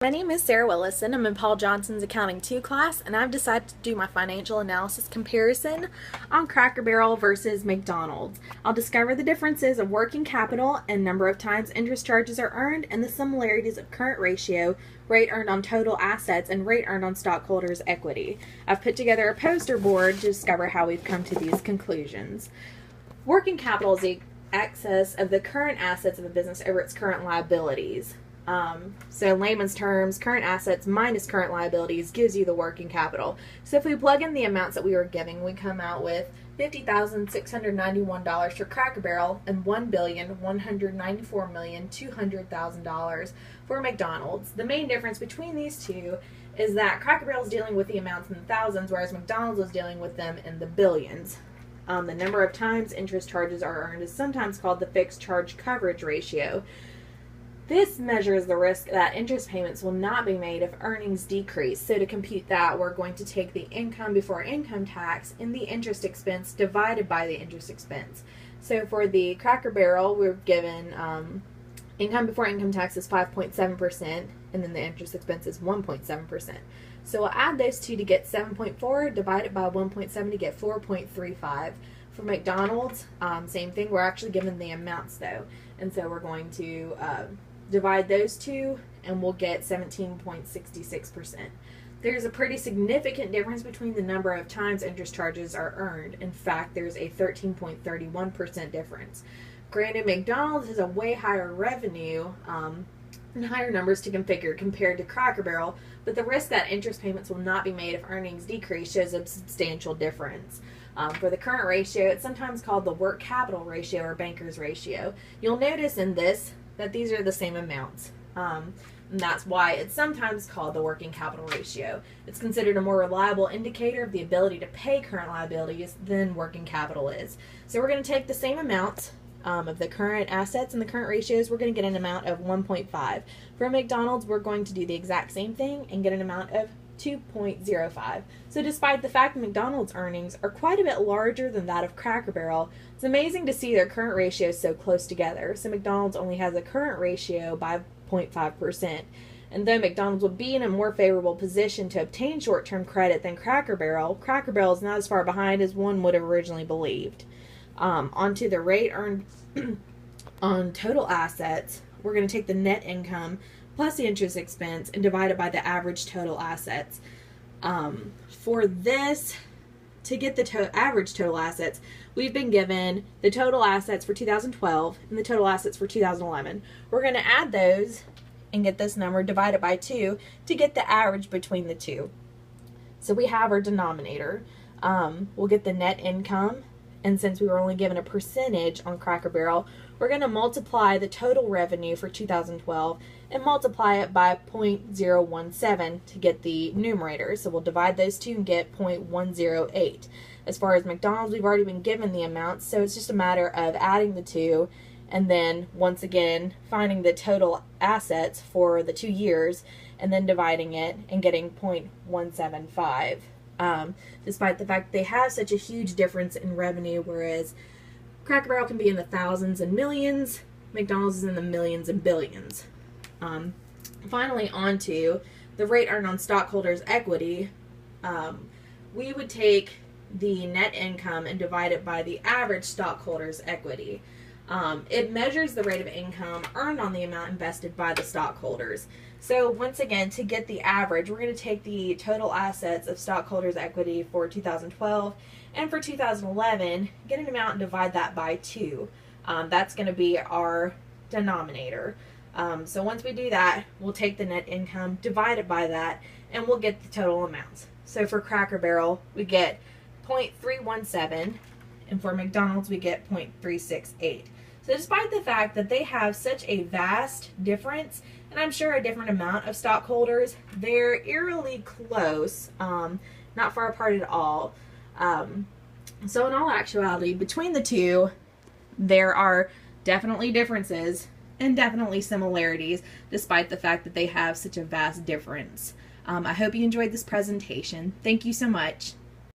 My name is Sarah Willison. I'm in Paul Johnson's Accounting 2 class, and I've decided to do my financial analysis comparison on Cracker Barrel versus McDonald's. I'll discover the differences of working capital and number of times interest charges are earned, and the similarities of current ratio, rate earned on total assets, and rate earned on stockholders' equity. I've put together a poster board to discover how we've come to these conclusions. Working capital is the excess of the current assets of a business over its current liabilities. So in layman's terms, current assets minus current liabilities gives you the working capital. So if we plug in the amounts that we were giving, we come out with $50,691 for Cracker Barrel and $1,194,200,000 for McDonald's. The main difference between these two is that Cracker Barrel is dealing with the amounts in the thousands, whereas McDonald's is dealing with them in the billions. The number of times interest charges are earned is sometimes called the fixed charge coverage ratio. This measures the risk that interest payments will not be made if earnings decrease. So to compute that, we're going to take the income before income tax and the interest expense divided by the interest expense. So for the Cracker Barrel, we're given income before income tax is 5.7%, and then the interest expense is 1.7%. So we'll add those two to get 7.4, divide it by 1.7 to get 4.35. For McDonald's, same thing. We're actually given the amounts though, and so we're going to divide those two, and we'll get 17.66%. There's a pretty significant difference between the number of times interest charges are earned. In fact, there's a 13.31% difference. Granted, McDonald's has a way higher revenue and higher numbers to configure compared to Cracker Barrel, but the risk that interest payments will not be made if earnings decrease shows a substantial difference. For the current ratio, it's sometimes called the work capital ratio or banker's ratio. You'll notice in this that these are the same amounts. And that's why it's sometimes called the working capital ratio. It's considered a more reliable indicator of the ability to pay current liabilities than working capital is. So we're going to take the same amounts of the current assets and the current ratios. We're going to get an amount of 1.5. For McDonald's, we're going to do the exact same thing and get an amount of 2.05. So despite the fact that McDonald's earnings are quite a bit larger than that of Cracker Barrel, it's amazing to see their current ratios so close together. So McDonald's only has a current ratio by 0.5%. And though McDonald's would be in a more favorable position to obtain short-term credit than Cracker Barrel is not as far behind as one would have originally believed. Onto the rate earned on total assets, we're going to take the net income plus the interest expense and divide it by the average total assets. For this, to get the average total assets, we've been given the total assets for 2012 and the total assets for 2011. We're going to add those and get this number divided by 2 to get the average between the two. So we have our denominator. We'll get the net income, and since we were only given a percentage on Cracker Barrel, we're going to multiply the total revenue for 2012 and multiply it by 0.017 to get the numerator. So we'll divide those two and get 0.108. As far as McDonald's, we've already been given the amounts, so it's just a matter of adding the two and then once again finding the total assets for the 2 years and then dividing it and getting 0.175. Despite the fact they have such a huge difference in revenue, whereas Cracker Barrel can be in the thousands and millions, McDonald's is in the millions and billions. Finally, on to the rate earned on stockholders' equity. We would take the net income and divide it by the average stockholders' equity. It measures the rate of income earned on the amount invested by the stockholders. So once again, to get the average, we're going to take the total assets of stockholders' equity for 2012 and for 2011, get an amount and divide that by 2. That's going to be our denominator. So once we do that, we'll take the net income, divide it by that, and we'll get the total amounts. So for Cracker Barrel, we get 0.317, and for McDonald's, we get 0.368. So despite the fact that they have such a vast difference, and I'm sure a different amount of stockholders, they're eerily close, not far apart at all. So in all actuality, between the two, there are definitely differences and definitely similarities, despite the fact that they have such a vast difference. I hope you enjoyed this presentation. Thank you so much.